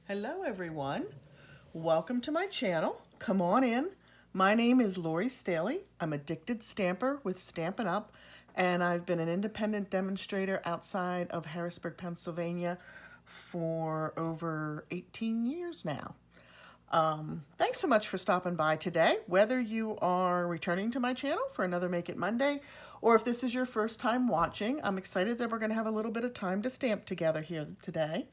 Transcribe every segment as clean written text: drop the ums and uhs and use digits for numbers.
Hello everyone, welcome to my channel. Come on in. My name is Lori Staley. I'm Addicted Stamper with Stampin' Up, and I've been an independent demonstrator outside of Harrisburg, Pennsylvania for over 18 years now. Thanks so much for stopping by today. Whether you are returning to my channel for another Make It Monday, or if this is your first time watching, I'm excited that we're going to have a little bit of time to stamp together here today.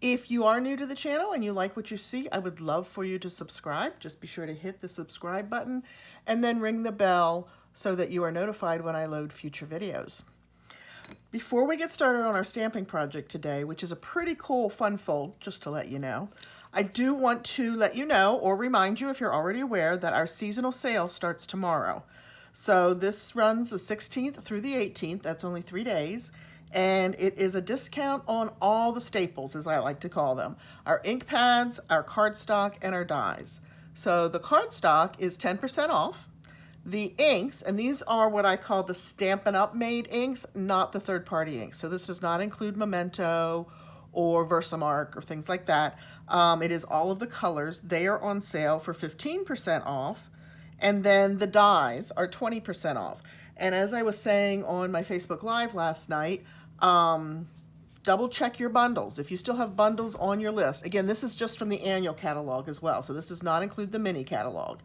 If you are new to the channel and you like what you see, I would love for you to subscribe. Just be sure to hit the subscribe button and then ring the bell so that you are notified when I load future videos. Before we get started on our stamping project today, which is a pretty cool fun fold, just to let you know, I do want to let you know or remind you, if you're already aware, that our seasonal sale starts tomorrow. So this runs the 16th through the 18th. That's only 3 days. And it is a discount on all the staples, as I like to call them. Our ink pads, our cardstock, and our dies. So the cardstock is 10% off. The inks, and these are what I call the Stampin' Up made inks, not the third-party inks. So this does not include Memento or Versamark or things like that. It is all of the colors. They are on sale for 15% off. And then the dies are 20% off. And as I was saying on my Facebook Live last night, double check your bundles. If you still have bundles on your list, again, this is just from the annual catalog as well, so this does not include the mini catalog.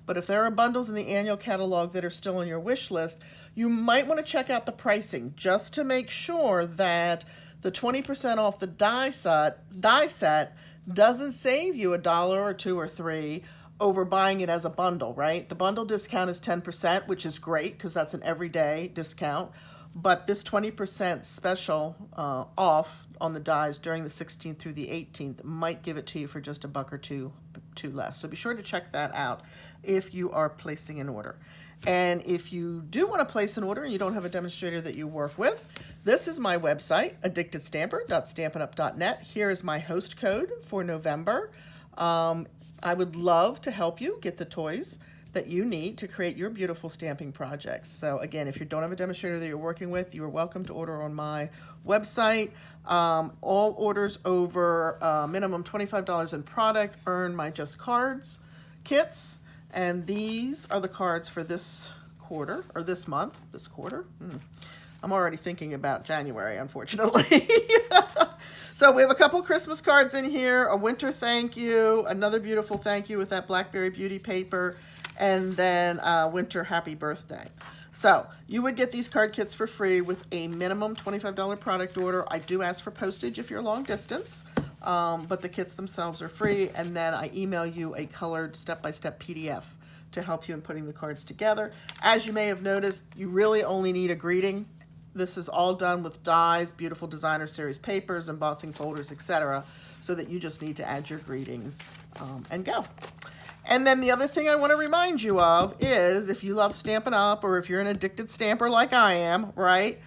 But if there are bundles in the annual catalog that are still on your wish list, you might want to check out the pricing just to make sure that the 20% off the die set doesn't save you $1 or $2 or $3 over buying it as a bundle, right? The bundle discount is 10%, which is great because that's an everyday discount. But this 20% special off on the dies during the 16th through the 18th might give it to you for just $1 or $2 less. So be sure to check that out if you are placing an order. And if you do want to place an order and you don't have a demonstrator that you work with, this is my website, addictedstamper.stampinup.net. Here is my host code for November. I would love to help you get the toys that you need to create your beautiful stamping projects. So again, if you don't have a demonstrator that you're working with, you are welcome to order on my website. All orders over minimum $25 in product earn my Just Cards kits. And these are the cards for this quarter, or this month, this quarter. I'm already thinking about January, unfortunately. So we have a couple Christmas cards in here, a winter thank you, another beautiful thank you with that Blackberry Beauty paper, and then winter happy birthday. So you would get these card kits for free with a minimum $25 product order. I do ask for postage if you're long distance, but the kits themselves are free, and then I email you a colored step-by-step PDF to help you in putting the cards together. As you may have noticed, you really only need a greeting. This is all done with dies, beautiful designer series papers, embossing folders, etc., so that you just need to add your greetings and go. And then the other thing I want to remind you of is, if you love Stampin' Up, or if you're an addicted stamper like I am, right,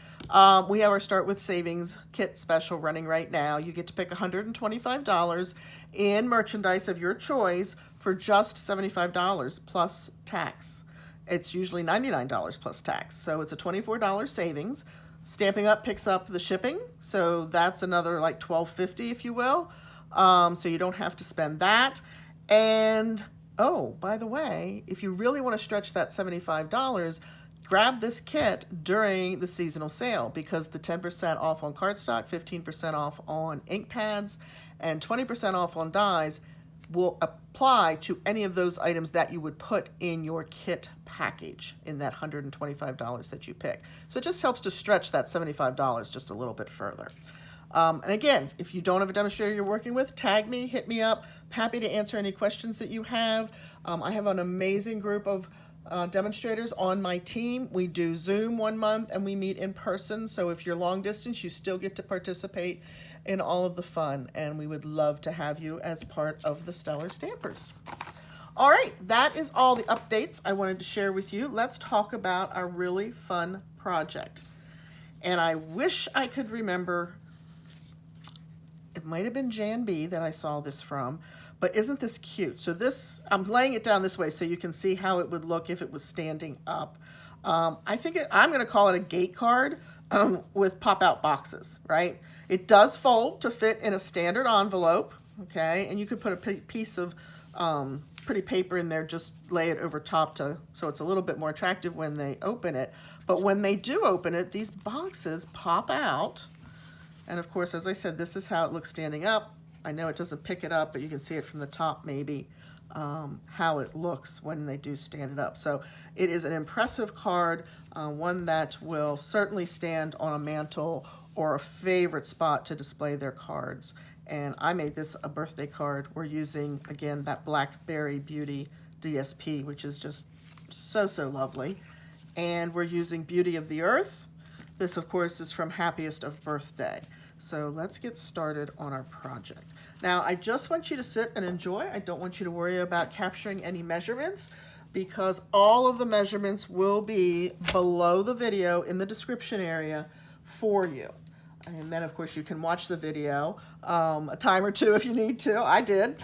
we have our Start With Savings kit special running right now. You get to pick $125 in merchandise of your choice for just $75 plus tax. It's usually $99 plus tax, so it's a $24 savings. Stamping Up picks up the shipping, so that's another like $12.50, if you will. So you don't have to spend that. And oh, by the way, if you really want to stretch that $75, grab this kit during the seasonal sale, because the 10% off on cardstock, 15% off on ink pads, and 20% off on dies will apply to any of those items that you would put in your kit package in that $125 that you pick. So it just helps to stretch that $75 just a little bit further. And again, if you don't have a demonstrator you're working with, tag me, hit me up. I'm happy to answer any questions that you have. I have an amazing group of demonstrators on my team. We do Zoom 1 month and we meet in person. So if you're long distance, you still get to participate in all of the fun. And we would love to have you as part of the Stellar Stampers. All right, that is all the updates I wanted to share with you. Let's talk about our really fun project. And I wish I could remember, it might have been Jan B that I saw this from, but isn't this cute? So this, I'm laying it down this way so you can see how it would look if it was standing up. I think I'm going to call it a gate card with pop-out boxes, right? It does fold to fit in a standard envelope, okay? And you could put a piece of pretty paper in there, just lay it over top so it's a little bit more attractive when they open it. But when they do open it, these boxes pop out. And of course, as I said, this is how it looks standing up. I know it doesn't pick it up, but you can see it from the top maybe, how it looks when they do stand it up. So it is an impressive card, one that will certainly stand on a mantle or a favorite spot to display their cards. And I made this a birthday card. We're using, again, that Blackberry Beauty DSP, which is just so, so lovely. And we're using Beauty of the Earth. This, of course, is from Happiest of Birthday. So let's get started on our project. Now, I just want you to sit and enjoy. I don't want you to worry about capturing any measurements, because all of the measurements will be below the video in the description area for you. And then, of course, you can watch the video a time or two if you need to. I did.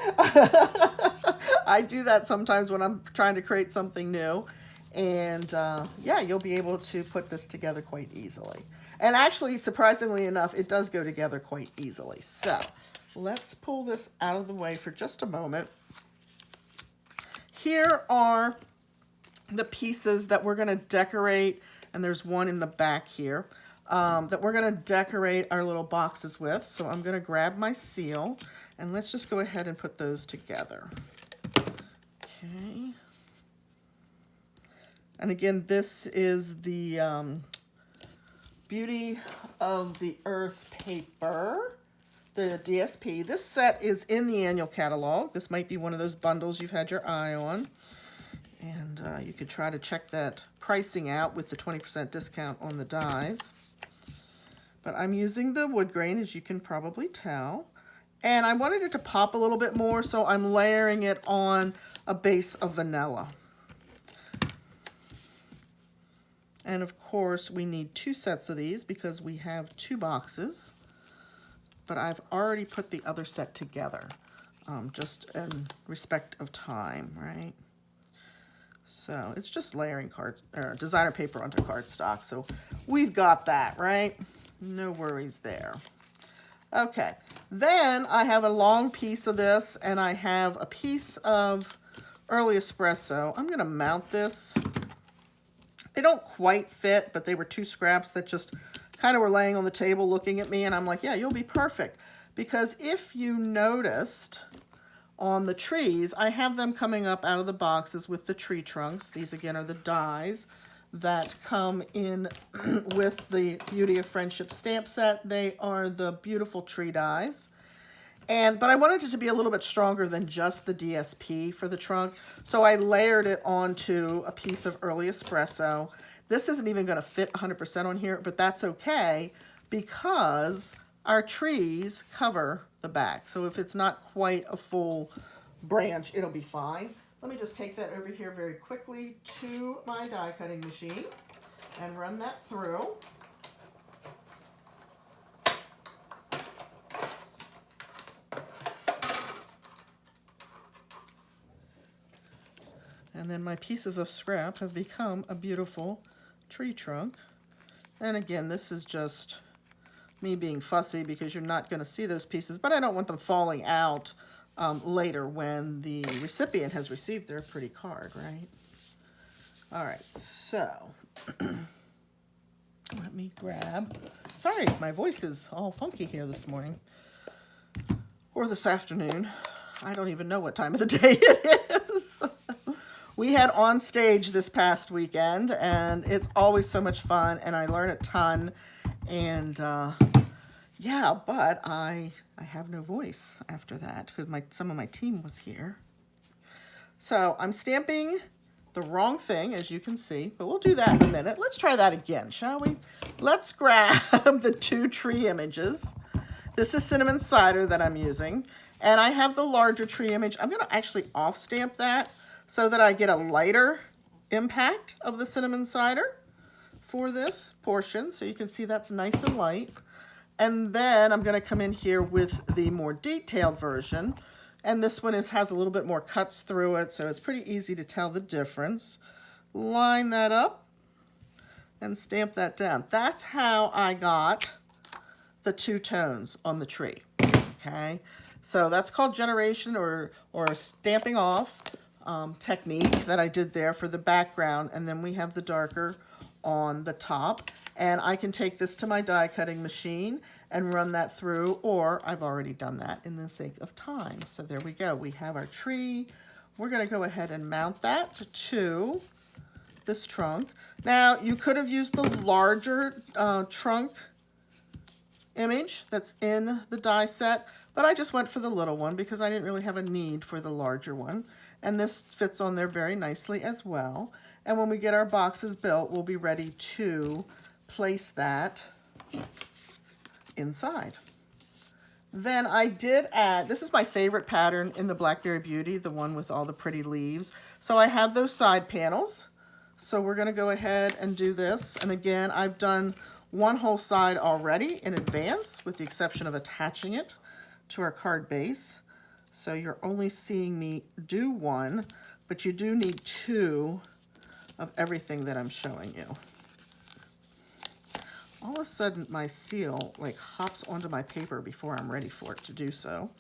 I do that sometimes when I'm trying to create something new. And yeah, you'll be able to put this together quite easily. And actually, surprisingly enough, it does go together quite easily. So let's pull this out of the way for just a moment. Here are the pieces that we're going to decorate, and there's one in the back here, that we're going to decorate our little boxes with. So I'm going to grab my seal, and let's just go ahead and put those together. Okay. And again, this is the Beauty of the Earth paper, the DSP. This set is in the annual catalog. This might be one of those bundles you've had your eye on. And you could try to check that pricing out with the 20% discount on the dies. But I'm using the wood grain, as you can probably tell. And I wanted it to pop a little bit more, so I'm layering it on a base of vanilla. And of course, we need 2 sets of these because we have 2 boxes. But I've already put the other set together, just in respect of time, right? So it's just layering designer paper onto cardstock. So we've got that, right? No worries there. Okay, then I have a long piece of this, and I have a piece of early espresso. I'm gonna mount this. They don't quite fit, but they were 2 scraps that just kind of were laying on the table looking at me, and I'm like, yeah, you'll be perfect. Because if you noticed on the trees, I have them coming up out of the boxes with the tree trunks. These, again, are the dies that come in with the Beauty of Friendship stamp set. They are the beautiful tree dies. But I wanted it to be a little bit stronger than just the DSP for the trunk, so I layered it onto a piece of early espresso. This isn't even going to fit 100% on here, but that's okay because our trees cover the back. So if it's not quite a full branch, it'll be fine. Let me just take that over here very quickly to my die cutting machine and run that through. And then my pieces of scrap have become a beautiful tree trunk. And again, this is just me being fussy because you're not going to see those pieces, but I don't want them falling out later when the recipient has received their pretty card, right? All right, so let me grab, sorry, my voice is all funky here this morning or this afternoon. I don't even know what time of the day it is. We had on stage this past weekend, and it's always so much fun, and I learn a ton, and yeah, but I have no voice after that because some of my team was here. So I'm stamping the wrong thing, as you can see, but we'll do that in a minute. Let's try that again, shall we? Let's grab the 2 tree images. This is cinnamon cider that I'm using, and I have the larger tree image. I'm going to actually off stamp that so that I get a lighter impact of the cinnamon cider for this portion. So you can see that's nice and light. And then I'm going to come in here with the more detailed version. And this one has a little bit more cuts through it, so it's pretty easy to tell the difference. Line that up and stamp that down. That's how I got the 2 tones on the tree. Okay, So that's called generation or stamping off technique that I did there for the background. And then we have the darker on the top. And I can take this to my die cutting machine and run that through, or I've already done that in the sake of time. So there we go. We have our tree. We're going to go ahead and mount that to this trunk. Now, you could have used the larger trunk image that's in the die set, but I just went for the little one because I didn't really have a need for the larger one. And this fits on there very nicely as well. And when we get our boxes built, we'll be ready to place that inside. Then I did add, this is my favorite pattern in the Blackberry Beauty, the one with all the pretty leaves. So I have those side panels. So we're going to go ahead and do this. And again, I've done one whole side already in advance, with the exception of attaching it to our card base. So you're only seeing me do one, but you do need two of everything that I'm showing you. All of a sudden my seal like hops onto my paper before I'm ready for it to do so.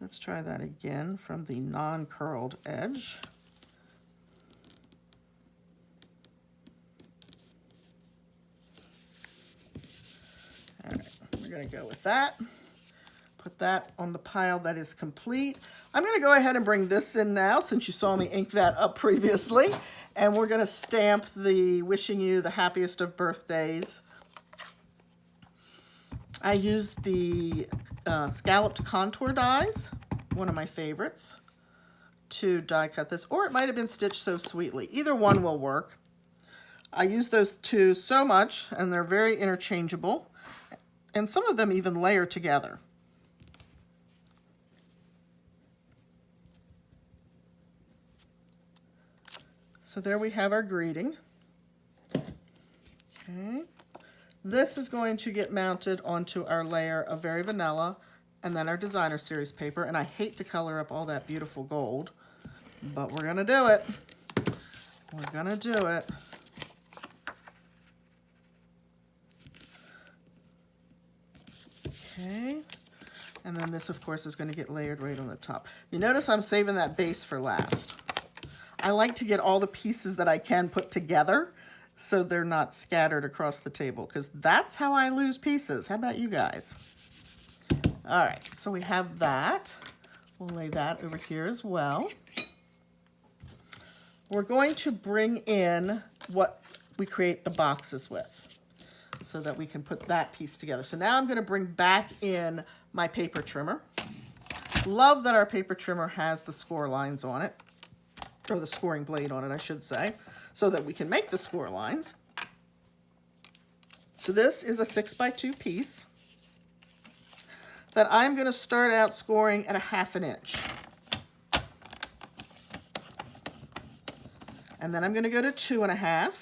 Let's try that again from the non-curled edge. All right, we're going to go with that. Put that on the pile that is complete. I'm going to go ahead and bring this in now, since you saw me ink that up previously. And we're going to stamp the wishing you the happiest of birthdays. I used the Scalloped contour dies, one of my favorites, to die cut this. Or it might have been Stitched So Sweetly. Either one will work. I use those two so much, and they're very interchangeable. And some of them even layer together. So there we have our greeting. Okay. This is going to get mounted onto our layer of Very Vanilla and then our Designer Series paper. And I hate to color up all that beautiful gold, but we're gonna do it. We're gonna do it. Okay. And then this, of course, is going to get layered right on the top. You notice I'm saving that base for last. I like to get all the pieces that I can put together so they're not scattered across the table, because that's how I lose pieces. How about you guys? All right, so we have that. We'll lay that over here as well. We're going to bring in what we create the boxes with, so that we can put that piece together. So now I'm going to bring back in my paper trimmer. Love that our paper trimmer has the score lines on it, or the scoring blade on it, I should say, so that we can make the score lines. So this is a 6x2 piece that I'm going to start out scoring at 1/2 inch. And then I'm going to go to 2.5.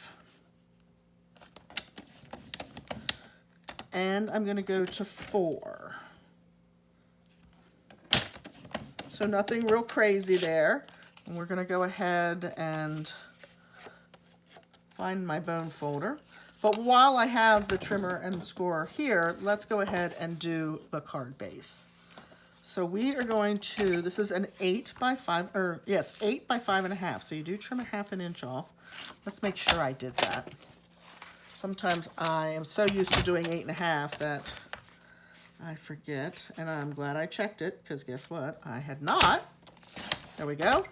And I'm going to go to 4. So nothing real crazy there. And we're going to go ahead and find my bone folder. But while I have the trimmer and the scorer here, let's go ahead and do the card base. So we are going to, this is an 8 by 5, or yes, 8 by 5.5. So you do trim 1/2 inch off. Let's make sure I did that. Sometimes I am so used to doing 8.5 that I forget, and I'm glad I checked it, because guess what? I had not. There we go.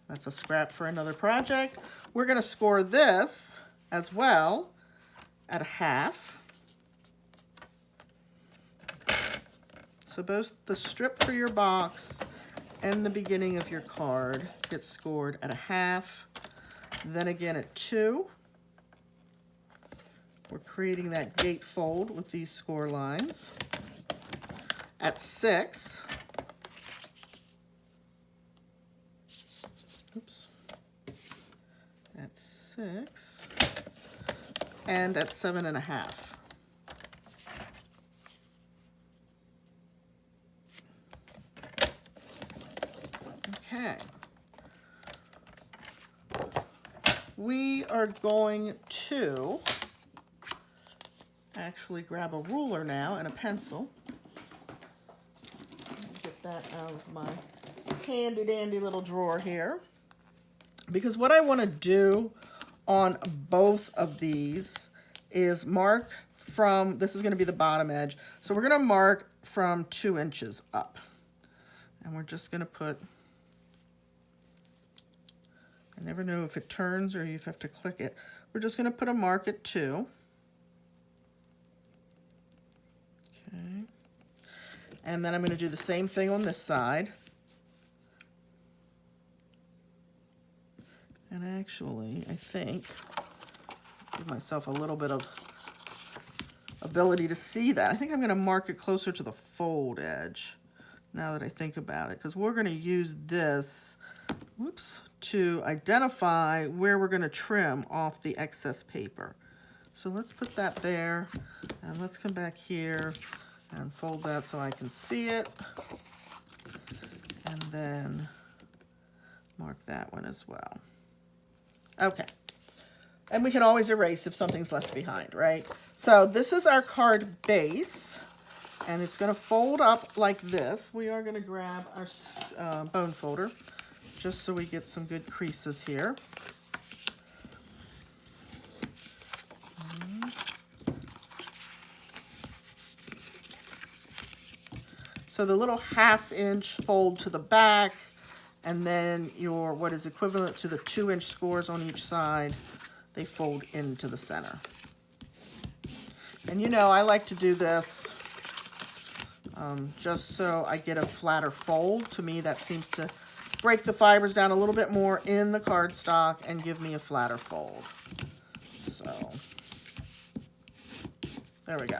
That's a scrap for another project. We're going to score this as well at 1/2. So both the strip for your box and the beginning of your card gets scored at 1/2. Then again at 2. We're creating that gatefold with these score lines. At 6. Oops. At 6. And at 7.5. Okay. We are going to actually grab a ruler now and a pencil. that out of my handy dandy little drawer here. Because what I want to do on both of these is mark from, this is going to be the bottom edge, so we're going to mark from 2 inches up. And we're just going to put, I never know if it turns or you have to click it. We're just going to put a mark at 2. Okay. And then I'm going to do the same thing on this side. And actually, I think, give myself a little bit of ability to see that. I think I'm going to mark it closer to the fold edge, now that I think about it, because we're going to use this, whoops, to identify where we're going to trim off the excess paper. So let's put that there, and let's come back here and fold that so I can see it, and then mark that one as well. Okay, and we can always erase if something's left behind, right? So this is our card base, and it's going to fold up like this. We are going to grab our bone folder just so we get some good creases here. So the little 1/2 inch fold to the back, and then your, what is equivalent to the 2 inch scores on each side, they fold into the center. And you know, I like to do this just so I get a flatter fold. To me, that seems to break the fibers down a little bit more in the cardstock and give me a flatter fold. So, there we go.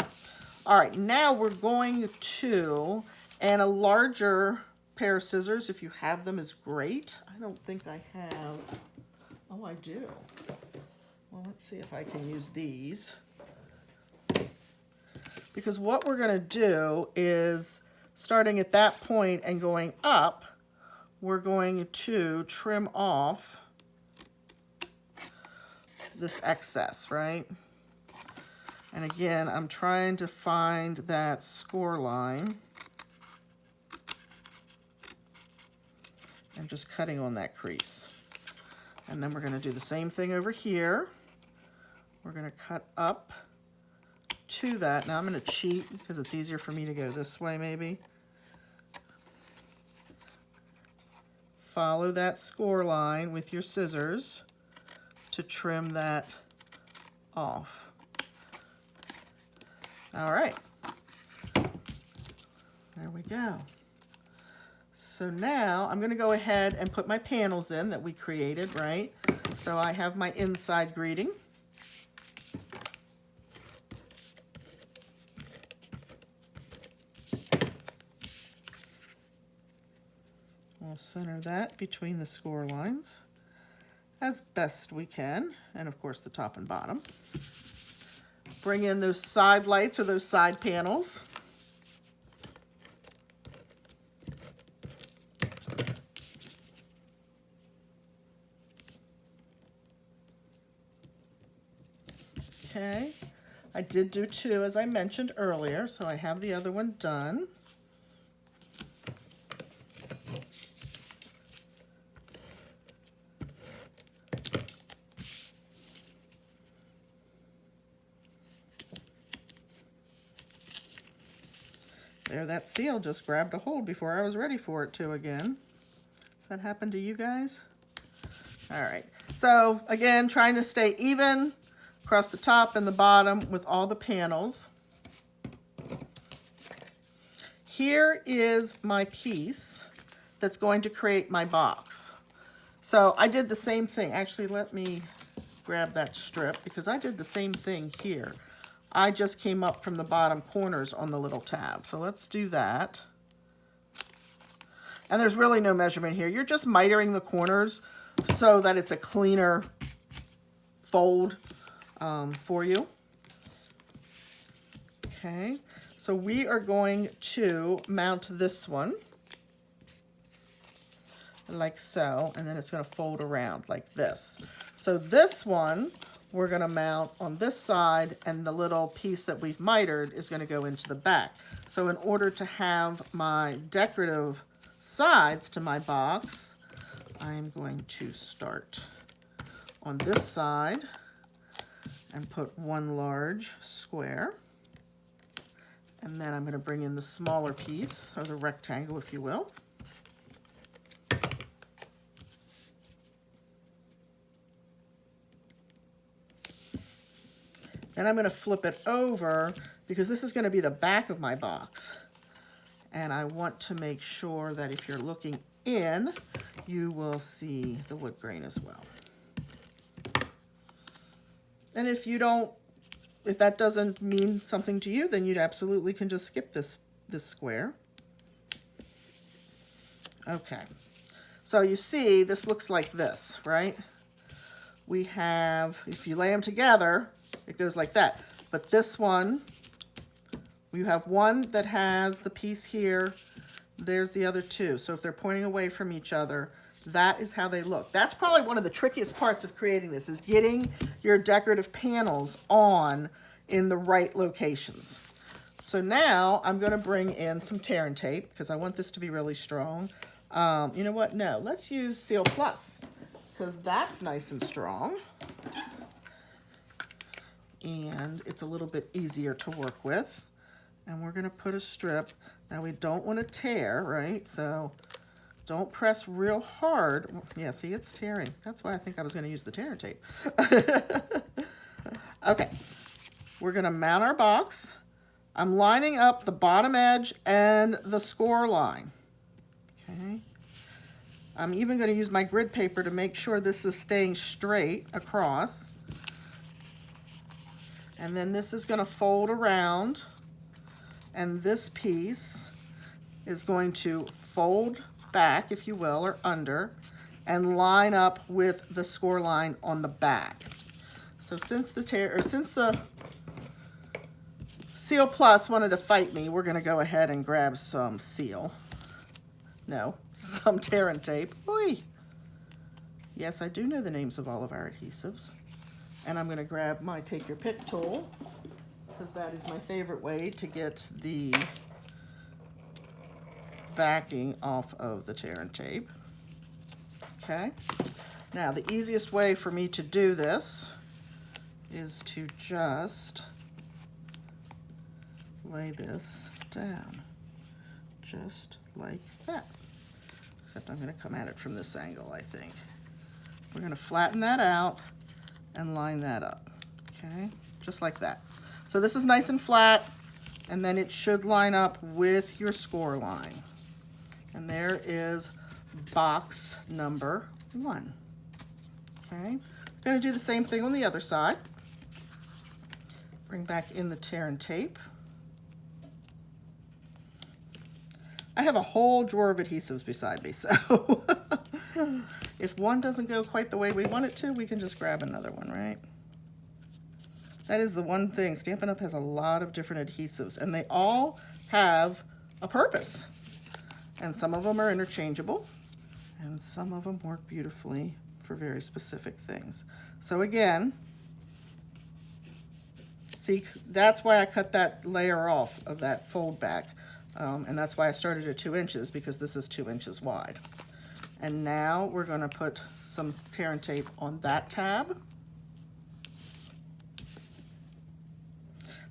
All right, now we're going to, and a larger pair of scissors, if you have them, is great. I don't think I have. Oh, I do. Well, let's see if I can use these. Because what we're going to do is, starting at that point and going up, we're going to trim off this excess, right? And again, I'm trying to find that score line. And just cutting on that crease. And then we're going to do the same thing over here. We're going to cut up to that. Now I'm going to cheat because it's easier for me to go this way maybe. Follow that score line with your scissors to trim that off. All right. There we go. So now I'm going to go ahead and put my panels in that we created, right? So I have my inside greeting. We'll center that between the score lines as best we can, and of course the top and bottom. Bring in those side lights or those side panels. Okay, I did do 2 as I mentioned earlier, so I have the other one done. There, that seal just grabbed a hold before I was ready for it to again. Does that happen to you guys? All right, so again, trying to stay even across the top and the bottom with all the panels. Here is my piece that's going to create my box. So I did the same thing. Actually, let me grab that strip because I did the same thing here. I just came up from the bottom corners on the little tab. So let's do that. And there's really no measurement here. You're just mitering the corners so that it's a cleaner fold for you. Okay, so we are going to mount this one like so, and then it's going to fold around like this. So this one we're going to mount on this side, and the little piece that we've mitered is going to go into the back. So in order to have my decorative sides to my box, I'm going to start on this side and put one large square. And then I'm going to bring in the smaller piece, or the rectangle, if you will. Then I'm going to flip it over because this is going to be the back of my box. And I want to make sure that if you're looking in, you will see the wood grain as well. And if that doesn't mean something to you, then you absolutely can just skip this square. Okay. So you see, this looks like this, right? We have, if you lay them together, it goes like that. But this one, you have one that has the piece here. There's the other two. So if they're pointing away from each other, that is how they look. That's probably one of the trickiest parts of creating this, is getting your decorative panels on in the right locations. So now I'm going to bring in some tear and tape because I want this to be really strong. You know what? No, let's use Seal Plus because that's nice and strong. And it's a little bit easier to work with. And we're going to put a strip. Now we don't want to tear, right? So don't press real hard. Yeah, see, it's tearing. That's why I think I was going to use the tear and tape. Okay, we're going to mount our box. I'm lining up the bottom edge and the score line. Okay. I'm even going to use my grid paper to make sure this is staying straight across. And then this is going to fold around, and this piece is going to fold back, if you will, or under, and line up with the score line on the back. So since the Seal Plus wanted to fight me, we're going to go ahead and grab some some tear and tape. Oy. Yes, I do know the names of all of our adhesives. And I'm going to grab my Take Your Pick tool because that is my favorite way to get the backing off of the tear and tape. Okay. Now, the easiest way for me to do this is to just lay this down, just like that. Except I'm going to come at it from this angle, I think. We're going to flatten that out and line that up, okay? Just like that. So this is nice and flat, and then it should line up with your score line. And there is box number 1, okay? I'm gonna do the same thing on the other side. Bring back in the tear and tape. I have a whole drawer of adhesives beside me, so if one doesn't go quite the way we want it to, we can just grab another one, right? That is the one thing. Stampin' Up! Has a lot of different adhesives, and they all have a purpose. And some of them are interchangeable, and some of them work beautifully for very specific things. So again, see, that's why I cut that layer off of that fold back. And that's why I started at 2 inches, because this is 2 inches wide. And now we're going to put some tear and tape on that tab.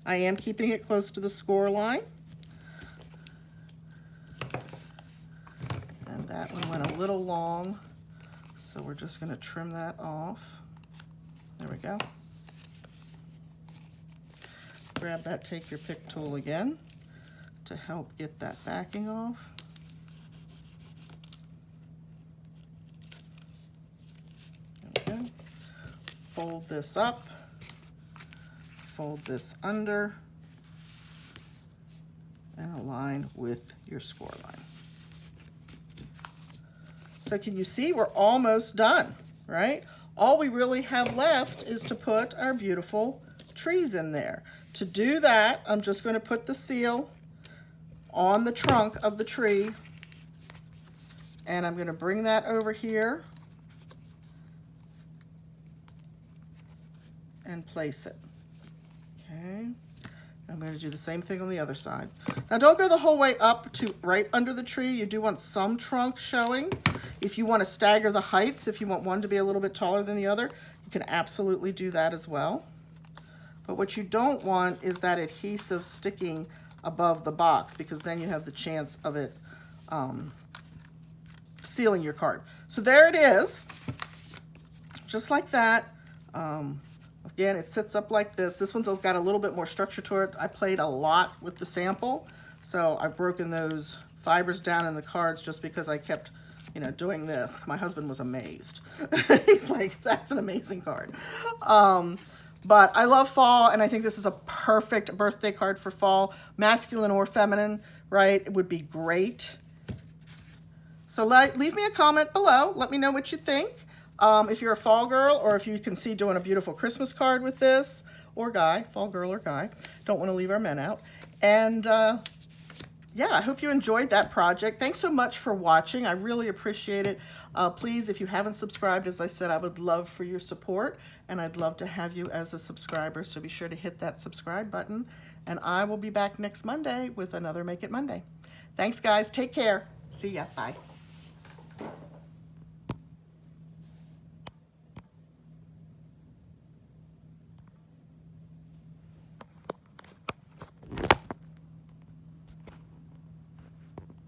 I am keeping it close to the score line. And that one went a little long, so we're just going to trim that off. There we go. Grab that Take Your Pick tool again to help get that backing off. There we go. Fold this up, fold this under, and align with your score line. So can you see we're almost done, right? All we really have left is to put our beautiful trees in there. To do that, I'm just going to put the seal on the trunk of the tree, and I'm going to bring that over here, and place it. Okay. I'm going to do the same thing on the other side. Now don't go the whole way up to right under the tree. You do want some trunk showing. If you want to stagger the heights, if you want one to be a little bit taller than the other, you can absolutely do that as well. But what you don't want is that adhesive sticking above the box, because then you have the chance of it sealing your card. So there it is, just like that. Again, it sits up like this. This one's got a little bit more structure to it. I played a lot with the sample, so I've broken those fibers down in the cards just because I kept, you know, doing this. My husband was amazed. He's like, that's an amazing card. But I love fall, and I think this is a perfect birthday card for fall, masculine or feminine, right? It would be great. So leave me a comment below. Let me know what you think. If you're a fall girl, or if you can see doing a beautiful Christmas card with this, or guy, fall girl or guy. Don't want to leave our men out. And yeah, I hope you enjoyed that project. Thanks so much for watching. I really appreciate it. Please, if you haven't subscribed, as I said, I would love for your support, and I'd love to have you as a subscriber, so be sure to hit that subscribe button, and I will be back next Monday with another Make It Monday. Thanks, guys. Take care. See ya. Bye.